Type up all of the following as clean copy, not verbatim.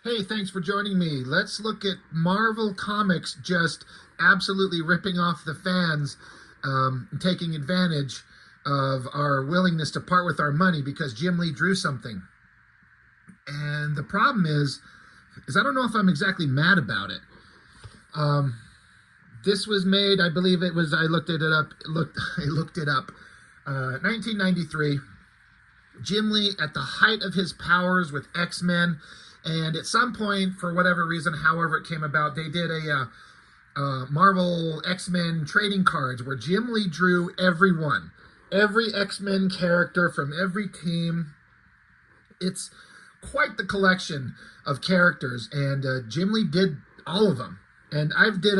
Hey, thanks for joining me. Let's look at Marvel Comics just absolutely ripping off the fans, and taking advantage of our willingness to part with our money because Jim Lee drew something. And the problem is I don't know if I'm exactly mad about it. Um, this was made, I believe it was, I looked it up, I looked it up, 1993. Jim Lee at the height of his powers with X-Men, and at some point, for whatever reason, however it came about, they did a Marvel X-Men trading cards where Jim Lee drew every X-Men character from every team. It's quite the collection of characters, and Jim Lee did all of them. And I've done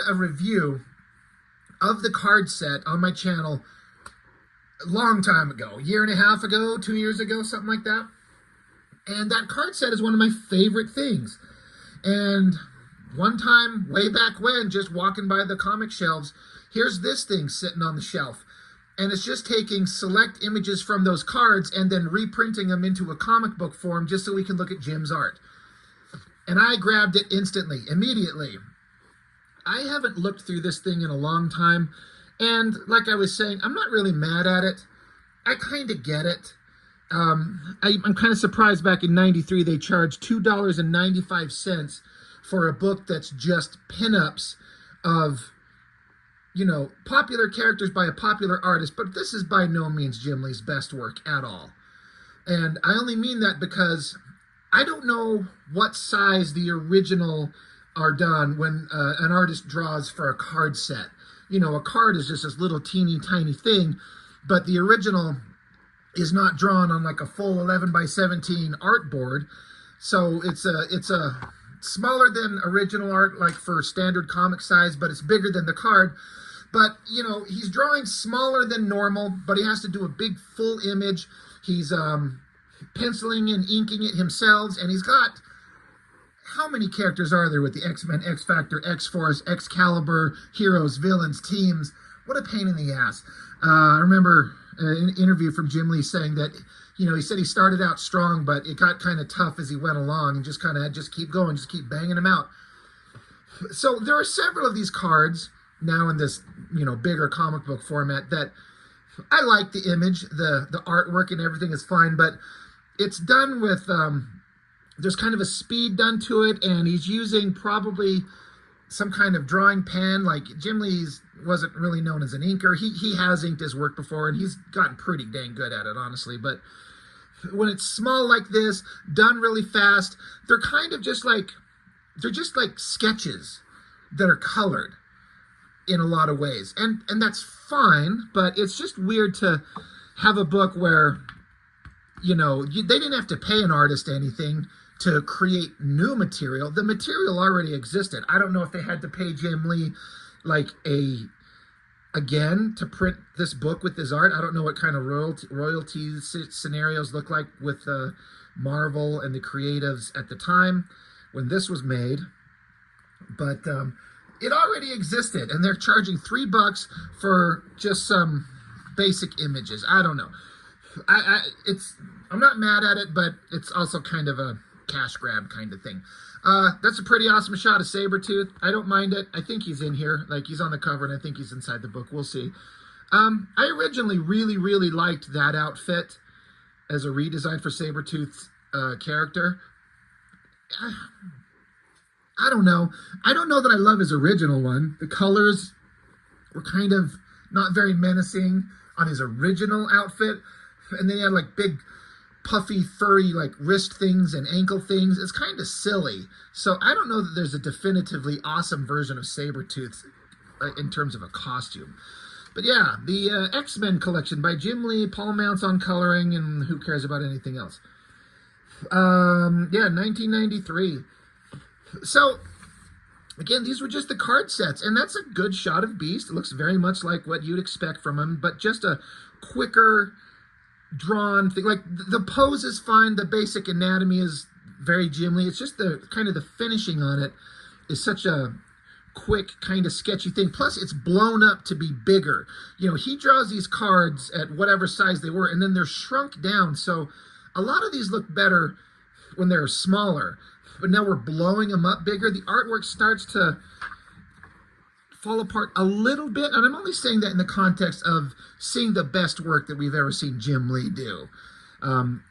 a review of the card set on my channel a long time ago, a year and a half ago, 2 years ago, something like that. And that card set is one of my favorite things. And one time, way back when, just walking by the comic shelves, here's this thing sitting on the shelf. And it's just taking select images from those cards and then reprinting them into a comic book form just so we can look at Jim's art. And I grabbed it instantly, immediately. I haven't looked through this thing in a long time, and like I was saying, I'm not really mad at it. I kind of get it. I'm kind of surprised back in '93 they charged $2.95 for a book that's just pinups of, popular characters by a popular artist, but this is by no means Jim Lee's best work at all. And I only mean that because I don't know what size the original are done when an artist draws for a card set. A card is just this little teeny tiny thing, but the original is not drawn on like a full 11 by 17 art board. So it's a smaller than original art, like for standard comic size, but it's bigger than the card. But, he's drawing smaller than normal, but he has to do a big full image. He's penciling and inking it himself, and he's got, how many characters are there with the X-Men, X-Factor, X-Force, Excalibur, heroes, villains, teams? What a pain in the ass. I remember an interview from Jim Lee saying that, he said he started out strong, but it got kind of tough as he went along and just kind of had just keep going, just keep banging them out. So there are several of these cards now in this, bigger comic book format that I like the image, the artwork and everything is fine, but it's done with, there's kind of a speed done to it, and he's using probably some kind of drawing pen. Like Jim Lee's wasn't really known as an inker. He has inked his work before, and he's gotten pretty dang good at it, honestly. But when it's small like this, done really fast, they're kind of just like, they're just like sketches that are colored in a lot of ways. And that's fine, but it's just weird to have a book where, they didn't have to pay an artist anything to create new material. The material already existed. I don't know if they had to pay Jim Lee again to print this book with his art. I don't know what kind of royalties scenarios look like with Marvel and the creatives at the time when this was made. But it already existed, and they're charging $3 for just some basic images. I don't know. I'm not mad at it, but it's also kind of a cash grab kind of thing. That's a pretty awesome shot of Sabretooth. I don't mind it. I think he's in here. Like, he's on the cover, and I think he's inside the book. We'll see. I originally really, really liked that outfit as a redesign for Sabretooth's character. I don't know. I don't know that I love his original one. The colors were kind of not very menacing on his original outfit. And then he had like big puffy furry like wrist things and ankle things. It's kind of silly. So I don't know that there's a definitively awesome version of Sabretooth in terms of a costume. But yeah, the X-Men collection by Jim Lee, Paul Mounts on coloring, and who cares about anything else. 1993. So again, these were just the card sets, and that's a good shot of Beast. It looks very much like what you'd expect from him, but just a quicker drawn thing. Like, the pose is fine, the basic anatomy is very Jim Lee. It's just the kind of the finishing on it is such a quick kind of sketchy thing. Plus it's blown up to be bigger. He draws these cards at whatever size they were, and then they're shrunk down. So A lot of these look better when they're smaller, but now we're blowing them up bigger. The artwork starts to fall apart a little bit, and I'm only saying that in the context of seeing the best work that we've ever seen Jim Lee do.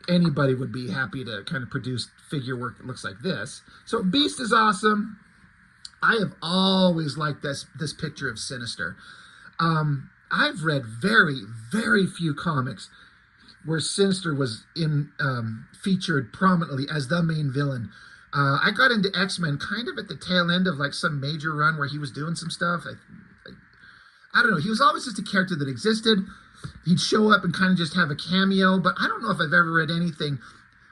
Anybody would be happy to kind of produce figure work that looks like this. So Beast is awesome. I have always liked this picture of Sinister. I've read very, very few comics where Sinister was featured prominently as the main villain. I got into X-Men kind of at the tail end of like some major run where he was doing some stuff. I don't know. He was always just a character that existed. He'd show up and kind of just have a cameo, but I don't know if I've ever read anything.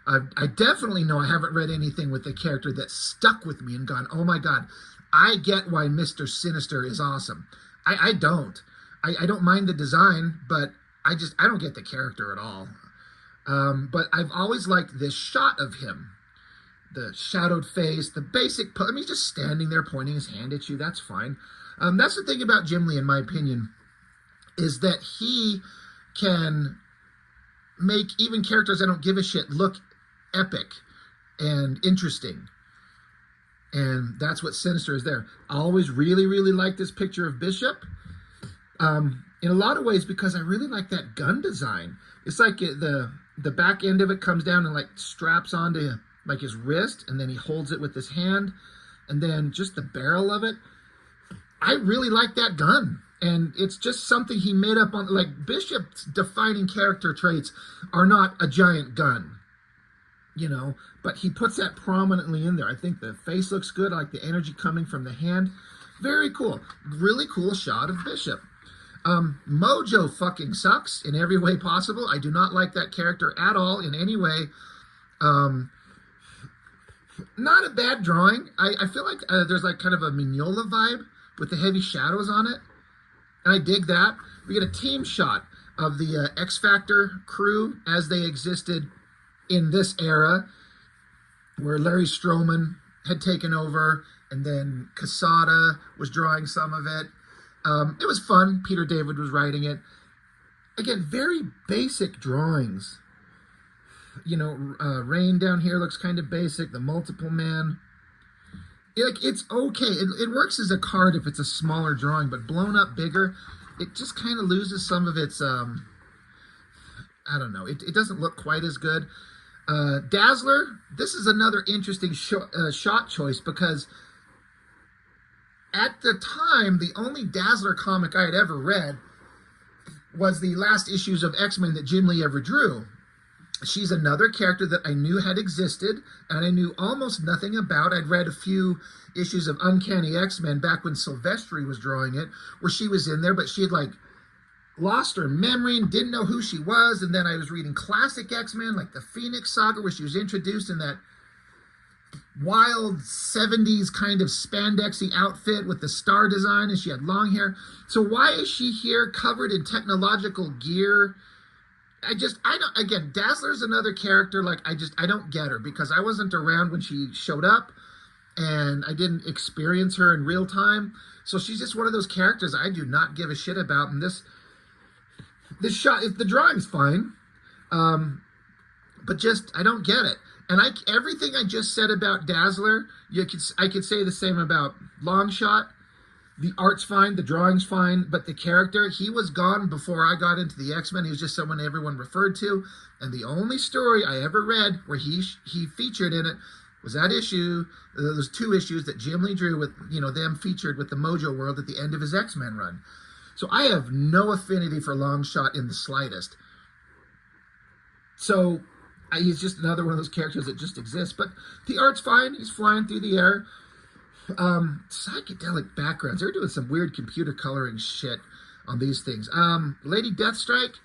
I definitely know I haven't read anything with a character that stuck with me and gone, oh my God, I get why Mr. Sinister is awesome. I don't. I don't mind the design, but I don't get the character at all. But I've always liked this shot of him. The shadowed face, the basic, he's just standing there pointing his hand at you. That's fine. That's the thing about Jim Lee, in my opinion, is that he can make even characters I don't give a shit look epic and interesting. And that's what Sinister is there. I always really, really like this picture of Bishop. In a lot of ways, because I really like that gun design. It's like the back end of it comes down and like straps onto like his wrist, and then he holds it with his hand, and then just the barrel of it. I really like that gun, and it's just something he made up on. Like Bishop's defining character traits are not a giant gun, you know, but he puts that prominently in there. I think the face looks good. I like the energy coming from the hand. Very cool. Really cool shot of Bishop. Mojo fucking sucks in every way possible. I do not like that character at all in any way. Not a bad drawing. I feel like there's like kind of a Mignola vibe with the heavy shadows on it. And I dig that. We get a team shot of the X Factor crew as they existed in this era, where Larry Stroman had taken over, and then Quesada was drawing some of it. It was fun. Peter David was writing it. Again, very basic drawings. You know, Rain down here looks kind of basic. The Multiple Man. It's okay. It works as a card if it's a smaller drawing, but blown up bigger, it just kind of loses some of its, I don't know. It doesn't look quite as good. Dazzler, this is another interesting shot choice, because at the time, the only Dazzler comic I had ever read was the last issues of X-Men that Jim Lee ever drew. She's another character that I knew had existed, and I knew almost nothing about. I'd read a few issues of Uncanny X-Men back when Silvestri was drawing it, where she was in there, but she had like lost her memory and didn't know who she was. And then I was reading classic X-Men, like the Phoenix Saga, where she was introduced in that wild 70s kind of spandexy outfit with the star design, and she had long hair. So why is she here covered in technological gear? I don't, again, Dazzler's another character, like, I don't get her, because I wasn't around when she showed up, and I didn't experience her in real time, so she's just one of those characters I do not give a shit about, and this shot, the drawing's fine, but just, I don't get it, and everything I just said about Dazzler, I could say the same about Longshot. The art's fine, the drawing's fine, but the character, he was gone before I got into the X-Men. He was just someone everyone referred to. And the only story I ever read where he featured in it was that issue. Those two issues that Jim Lee drew with, you know, them featured with the Mojo World at the end of his X-Men run. So I have no affinity for Longshot in the slightest. So he's just another one of those characters that just exists. But the art's fine. He's flying through the air. Psychedelic backgrounds. They're doing some weird computer coloring shit on these things. Lady Deathstrike,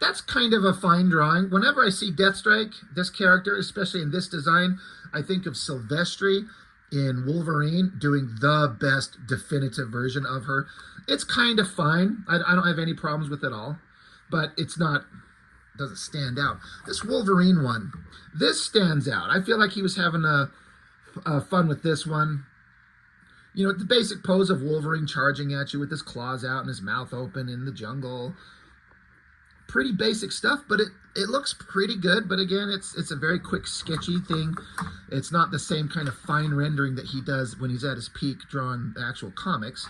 that's kind of a fine drawing. Whenever I see Deathstrike, this character, especially in this design, I think of Silvestri in Wolverine doing the best definitive version of her. It's kind of fine. I don't have any problems with it all, but doesn't stand out. This Wolverine one, this stands out. I feel like he was having fun with this one. You know, the basic pose of Wolverine charging at you with his claws out and his mouth open in the jungle. pretty basic stuff, but it looks pretty good. But again, it's a very quick, sketchy thing. It's not the same kind of fine rendering that he does when he's at his peak drawing the actual comics.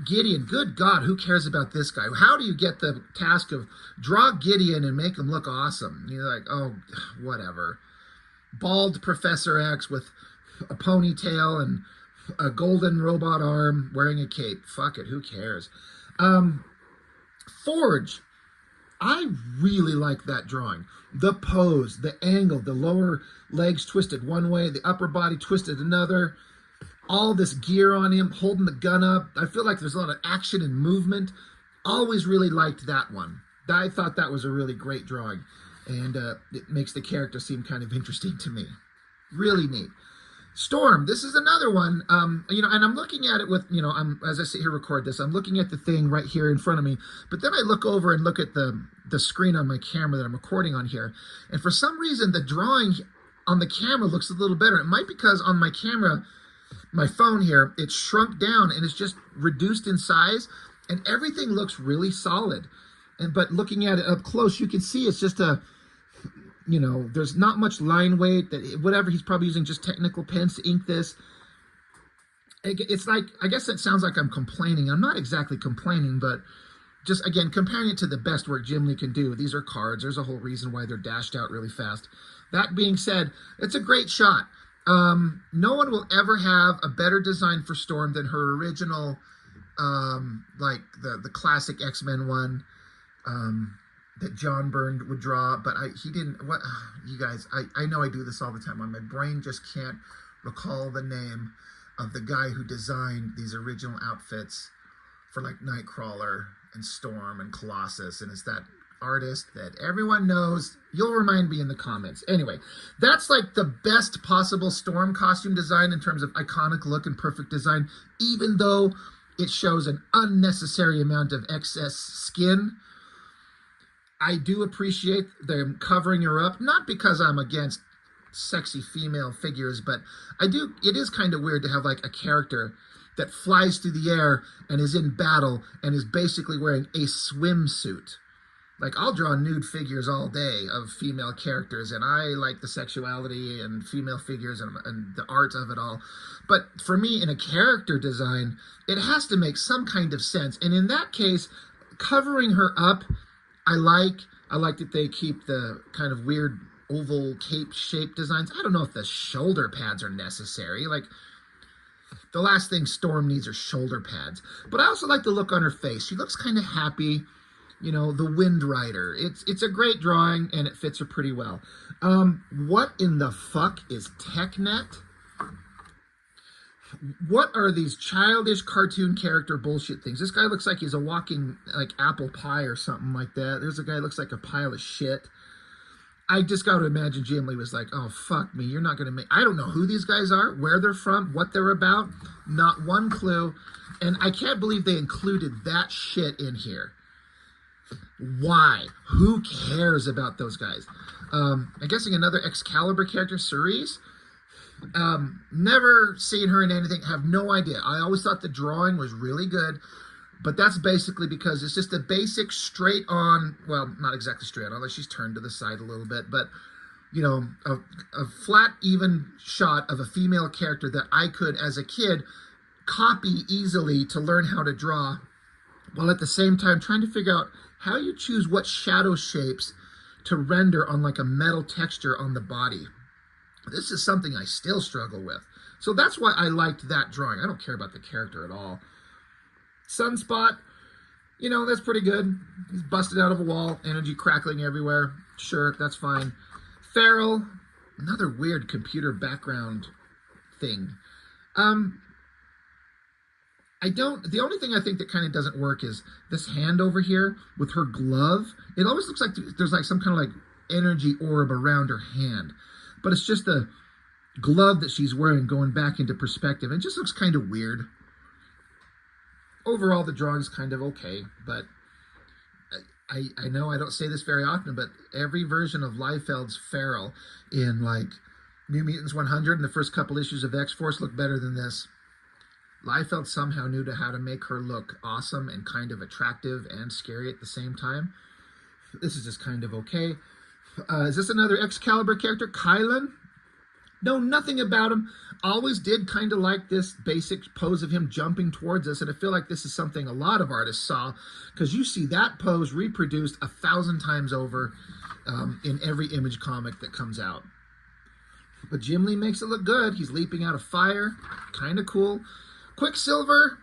Gideon, good God, who cares about this guy? How do you get the task of draw Gideon and make him look awesome? You're like, oh, whatever. Bald Professor X with a ponytail and a golden robot arm wearing a cape. Fuck it, who cares? Forge. I really like that drawing. The pose, the angle, the lower legs twisted one way, the upper body twisted another. All this gear on him, holding the gun up. I feel like there's a lot of action and movement. Always really liked that one. I thought that was a really great drawing. And it makes the character seem kind of interesting to me. Really neat. Storm, this is another one. And I'm looking at it with, as I sit here record this, I'm looking at the thing right here in front of me. But then I look over and look at the screen on my camera that I'm recording on here. And for some reason, the drawing on the camera looks a little better. It might be because on my camera, my phone here, it's shrunk down and it's just reduced in size. And everything looks really solid. But looking at it up close, you can see it's just there's not much line weight. Whatever, he's probably using just technical pens to ink this. It's like, I guess it sounds like I'm complaining. I'm not exactly complaining, but just, again, comparing it to the best work Jim Lee can do. These are cards. There's a whole reason why they're dashed out really fast. That being said, it's a great shot. No one will ever have a better design for Storm than her original, like the classic X-Men one. That John Byrne would draw, but he didn't. What you guys? I know I do this all the time. My brain just can't recall the name of the guy who designed these original outfits for like Nightcrawler and Storm and Colossus, and it's that artist that everyone knows. You'll remind me in the comments. Anyway, that's like the best possible Storm costume design in terms of iconic look and perfect design, even though it shows an unnecessary amount of excess skin. I do appreciate them covering her up, not because I'm against sexy female figures, but it is kind of weird to have like a character that flies through the air and is in battle and is basically wearing a swimsuit. Like, I'll draw nude figures all day of female characters, and I like the sexuality and female figures and the art of it all. But for me, in a character design, it has to make some kind of sense. And in that case, covering her up, I like that they keep the kind of weird oval cape shape designs. I don't know if the shoulder pads are necessary. Like, the last thing Storm needs are shoulder pads. But I also like the look on her face. She looks kind of happy. The Wind Rider. It's a great drawing, and it fits her pretty well. What in the fuck is TechNet? What are these childish cartoon character bullshit things? This guy looks like he's a walking, like, apple pie or something like that. There's a guy who looks like a pile of shit. I just got to imagine Jim Lee was like, oh, fuck me, you're not going to make... I don't know who these guys are, where they're from, what they're about. Not one clue. And I can't believe they included that shit in here. Why? Who cares about those guys? I'm guessing another Excalibur character, Cerise. Never seen her in anything, have no idea. I always thought the drawing was really good, but that's basically because it's just a basic straight on, well, not exactly straight on, unless she's turned to the side a little bit, but a flat, even shot of a female character that I could, as a kid, copy easily to learn how to draw, while at the same time trying to figure out how you choose what shadow shapes to render on like a metal texture on the body. This is something I still struggle with. So that's why I liked that drawing. I don't care about the character at all. Sunspot, that's pretty good. He's busted out of a wall, energy crackling everywhere. Sure, that's fine. Feral, another weird computer background thing. The only thing I think that kind of doesn't work is this hand over here with her glove. It always looks like there's like some kind of like energy orb around her hand. But it's just the glove that she's wearing going back into perspective. It just looks kind of weird. Overall, the drawing's kind of okay, but I know I don't say this very often, but every version of Liefeld's Feral in like New Mutants 100 and the first couple issues of X-Force look better than this. Liefeld somehow knew how to make her look awesome and kind of attractive and scary at the same time. This is just kind of okay. Is this another Excalibur character? Kylan? Know nothing about him. Always did kind of like this basic pose of him jumping towards us, and I feel like this is something a lot of artists saw, because you see that pose reproduced 1,000 times over in every Image comic that comes out. But Jim Lee makes it look good. He's leaping out of fire. Kind of cool. Quicksilver,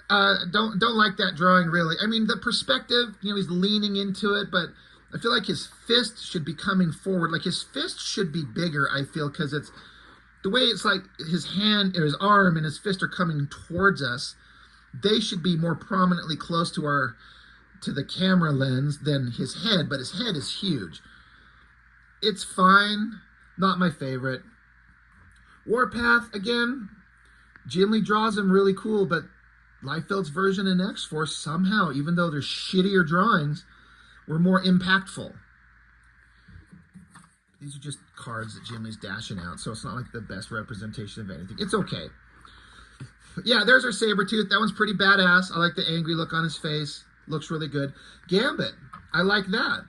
don't like that drawing, really. I mean, the perspective, he's leaning into it, but I feel like his fist should be coming forward. Like, his fist should be bigger, I feel, because it's the way it's like his hand or his arm and his fist are coming towards us. They should be more prominently close to the camera lens than his head, but his head is huge. It's fine. Not my favorite. Warpath, again, Jim Lee draws him really cool, but Liefeld's version in X-Force somehow, even though they're shittier drawings, were more impactful. These are just cards that Jim Lee's dashing out, so it's not like the best representation of anything. It's okay. Yeah, there's our Sabretooth. That one's pretty badass. I like the angry look on his face. Looks really good. Gambit. I like that.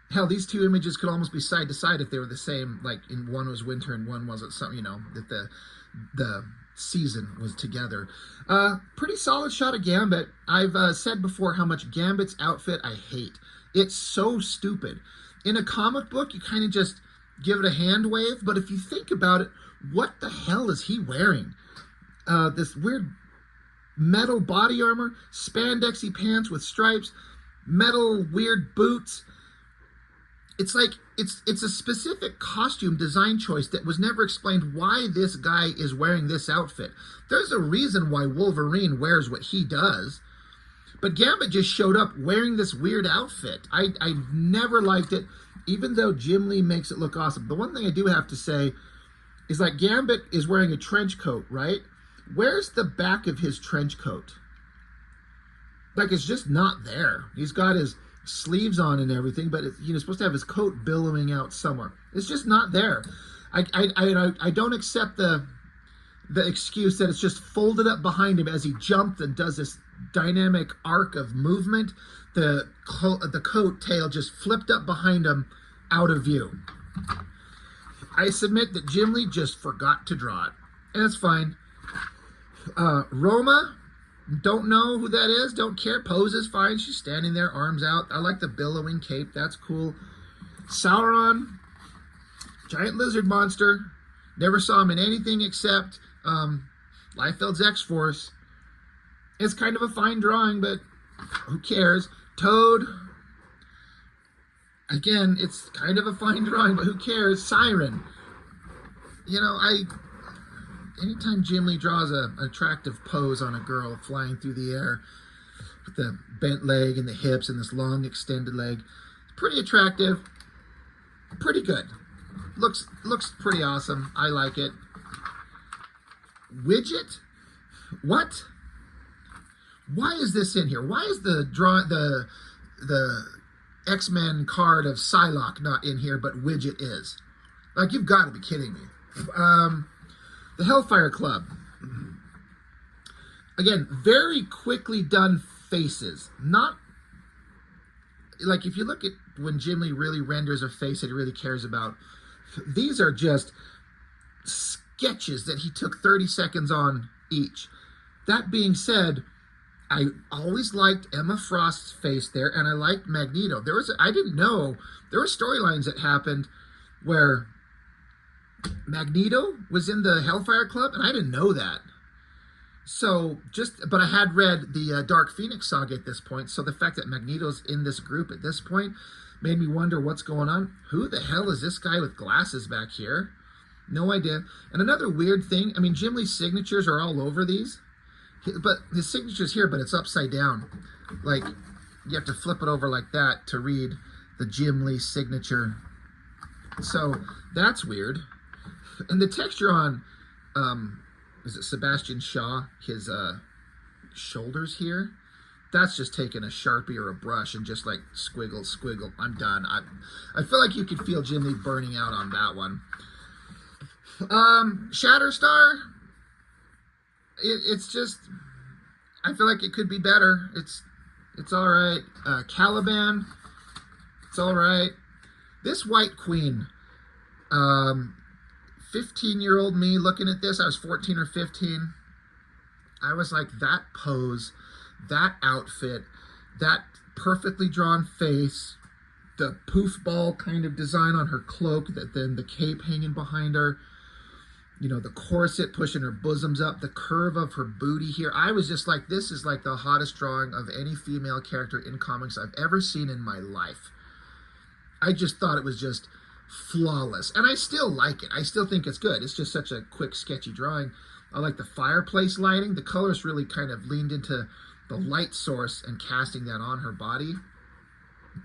Hell, these two images could almost be side to side if they were the same. Like, in one was winter and one wasn't something, that the season was together. Pretty solid shot of Gambit. I've said before how much Gambit's outfit I hate. It's so stupid. In a comic book, you kind of just give it a hand wave, but if you think about it, what the hell is he wearing? This weird metal body armor, spandexy pants with stripes, metal weird boots. It's like, it's a specific costume design choice that was never explained why this guy is wearing this outfit. There's a reason why Wolverine wears what he does, but Gambit just showed up wearing this weird outfit. I never liked it, even though Jim Lee makes it look awesome. The one thing I do have to say is, like, Gambit is wearing a trench coat, right? Where's the back of his trench coat? Like, it's just not there. He's got his sleeves on and everything, but he's supposed to have his coat billowing out somewhere. It's just not there. I don't accept the excuse that it's just folded up behind him as he jumped and does this dynamic arc of movement. The coat tail just flipped up behind him, out of view. I submit that Jim Lee just forgot to draw it, and it's fine. Roma, don't know who that is, don't care. Pose is fine. She's standing there, arms out. I like the billowing cape. That's cool. Sauron, giant lizard monster. Never saw him in anything except Liefeld's X-Force. It's kind of a fine drawing, but who cares? Toad. Again, it's kind of a fine drawing, but who cares? Siren. Anytime Jim Lee draws an attractive pose on a girl flying through the air with the bent leg and the hips and this long extended leg, it's pretty attractive, pretty good. Looks pretty awesome. I like it. Widget? What? Why is this in here? Why is the X-Men card of Psylocke not in here, but Widget is? Like, you've got to be kidding me. The Hellfire Club. Again, very quickly done faces. Not, like, if you look at when Jim Lee really renders a face that he really cares about, these are just sketches that he took 30 seconds on each. That being said, I always liked Emma Frost's face there, and I liked Magneto. I didn't know, there were storylines that happened where Magneto was in the Hellfire Club, and I didn't know that. So, but I had read the Dark Phoenix saga at this point, so the fact that Magneto's in this group at this point made me wonder what's going on. Who the hell is this guy with glasses back here? No idea. And another weird thing, I mean, Jim Lee's signatures are all over these, but his signature's here, but it's upside down. Like, you have to flip it over like that to read the Jim Lee signature. So, that's weird. And the texture on, is it Sebastian Shaw, his shoulders here? That's just taking a Sharpie or a brush and just like squiggle, squiggle. I'm done. I feel like you could feel Jim Lee burning out on that one. Shatterstar. it's just, I feel like it could be better. It's all right. Caliban, it's all right. This White Queen, 15-year-old me looking at this, I was 14 or 15. I was like, that pose, that outfit, that perfectly drawn face, the poof ball kind of design on her cloak, that then the cape hanging behind her, you know, the corset pushing her bosoms up, the curve of her booty here. I was just like, this is like the hottest drawing of any female character in comics I've ever seen in my life. I just thought it was just flawless. And I still like it. I still think it's good. It's just such a quick, sketchy drawing. I like the fireplace lighting. The colors really kind of leaned into the light source and casting that on her body.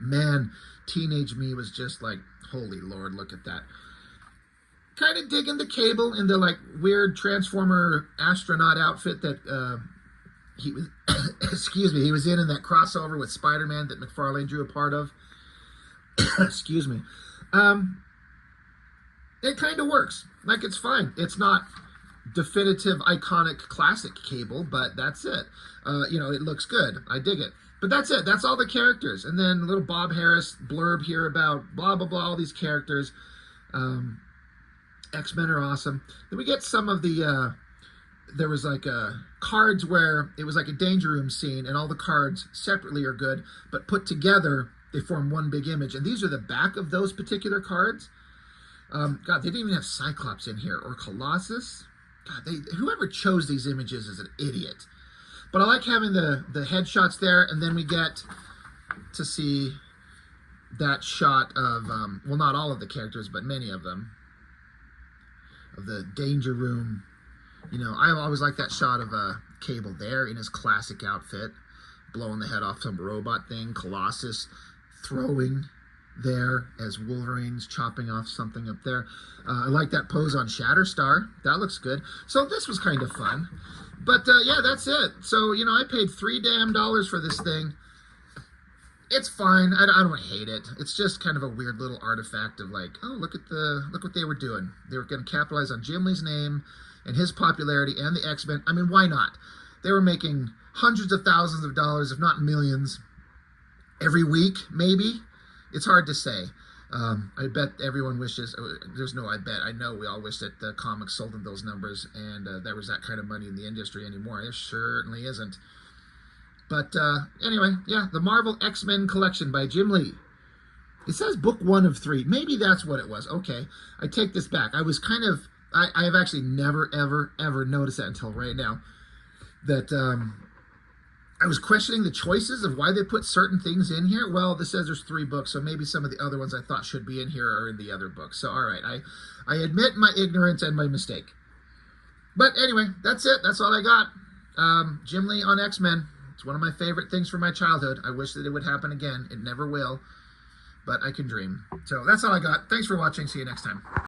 Man, teenage me was just like, holy Lord, look at that. Kind of digging the Cable in the like weird Transformer astronaut outfit that he was, excuse me, he was in that crossover with Spider-Man that McFarlane drew a part of. Excuse me. It kind of works. Like, it's fine. It's not definitive, iconic, classic Cable, but that's it. You know, it looks good. I dig it. But that's it. That's all the characters. And then little Bob Harris blurb here about blah, blah, blah, all these characters. X-Men are awesome. Then we get some of the, there was like cards where it was like a Danger Room scene, and all the cards separately are good, but put together, they form one big image. And these are the back of those particular cards. God, they didn't even have Cyclops in here, or Colossus. God, whoever chose these images is an idiot. But I like having the headshots there, and then we get to see that shot of, well, not all of the characters, but many of them, of the Danger Room. You know, I always like that shot of Cable there in his classic outfit, blowing the head off some robot thing. Colossus throwing there as Wolverine's chopping off something up there. I like that pose on Shatterstar. That looks good. So this was kind of fun. But yeah, that's it. So, you know, I paid $3 for this thing. It's fine. I don't hate it. It's just kind of a weird little artifact of like, oh, look what they were doing. They were going to capitalize on Jim Lee's name and his popularity and the X-Men. I mean, why not? They were making hundreds of thousands of dollars, if not millions, every week, maybe. It's hard to say. I bet everyone wishes, there's no I bet, I know we all wish that the comics sold in those numbers and there was that kind of money in the industry anymore. There certainly isn't. But anyway, yeah, the Marvel X-Men collection by Jim Lee. It says book 1 of 3. Maybe that's what it was. Okay, I take this back. I was kind of, I have actually never, ever, ever noticed that until right now. That I was questioning the choices of why they put certain things in here. Well, this says there's 3 books, so maybe some of the other ones I thought should be in here are in the other books. So, all right, I admit my ignorance and my mistake. But anyway, that's it. That's all I got. Jim Lee on X-Men. It's one of my favorite things from my childhood. I wish that it would happen again. It never will, but I can dream. So that's all I got. Thanks for watching. See you next time.